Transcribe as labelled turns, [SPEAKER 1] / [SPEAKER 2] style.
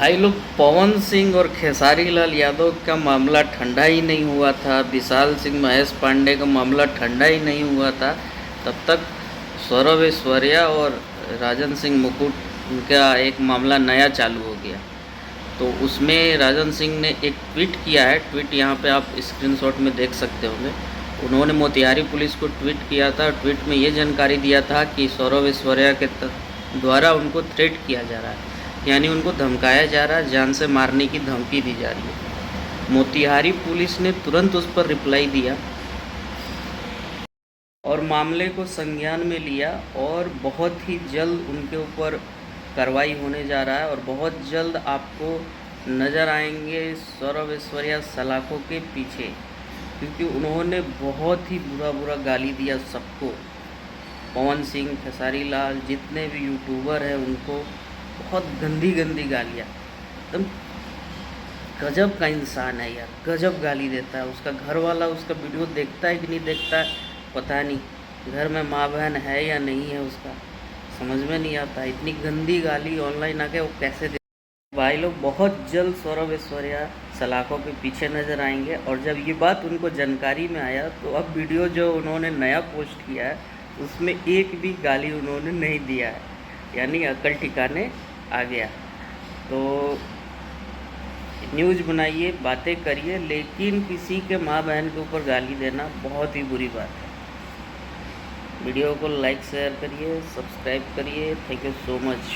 [SPEAKER 1] भाई लोग, पवन सिंह और खेसारी लाल यादव का मामला ठंडा ही नहीं हुआ था, विशाल सिंह महेश पांडे का मामला ठंडा ही नहीं हुआ था, तब तक सौरभ ऐश्वर्या और राजन सिंह मुकुट का एक मामला नया चालू हो गया। तो उसमें राजन सिंह ने एक ट्वीट किया है। ट्वीट यहाँ पे आप स्क्रीनशॉट में देख सकते होंगे। उन्होंने मोतिहारी पुलिस को ट्वीट किया था। ट्वीट में ये जानकारी दिया था कि सौरभ ऐश्वर्या के द्वारा उनको थ्रेट किया जा रहा है, यानी उनको धमकाया जा रहा है, जान से मारने की धमकी दी जा रही है। मोतिहारी पुलिस ने तुरंत उस पर रिप्लाई दिया और मामले को संज्ञान में लिया और बहुत ही जल्द उनके ऊपर कार्रवाई होने जा रहा है और बहुत जल्द आपको नज़र आएंगे सौरभ ऐश्वर्या सलाखों के पीछे, क्योंकि उन्होंने बहुत ही बुरा बुरा गाली दिया सबको। पवन सिंह, खेसारी लाल, जितने भी यूट्यूबर हैं उनको बहुत गंदी गंदी गालियाँ। एकदम गजब का इंसान है यार, गजब गाली देता है। उसका घर वाला उसका वीडियो देखता है कि नहीं देखता है पता नहीं। घर में माँ बहन है या नहीं है उसका समझ में नहीं आता। इतनी गंदी गाली ऑनलाइन आके वो कैसे दे। भाई लोग, बहुत जल्द सौरभ ऐश्वर्या सलाखों के पीछे नज़र आएंगे। और जब ये बात उनको जानकारी में आया तो अब वीडियो जो उन्होंने नया पोस्ट किया है उसमें एक भी गाली उन्होंने नहीं दिया है, यानी अकल ठिकाने आ गया। तो न्यूज़ बनाइए, बातें करिए, लेकिन किसी के माँ बहन के ऊपर गाली देना बहुत ही बुरी बात है। वीडियो को लाइक शेयर करिए, सब्सक्राइब करिए। Thank you so much.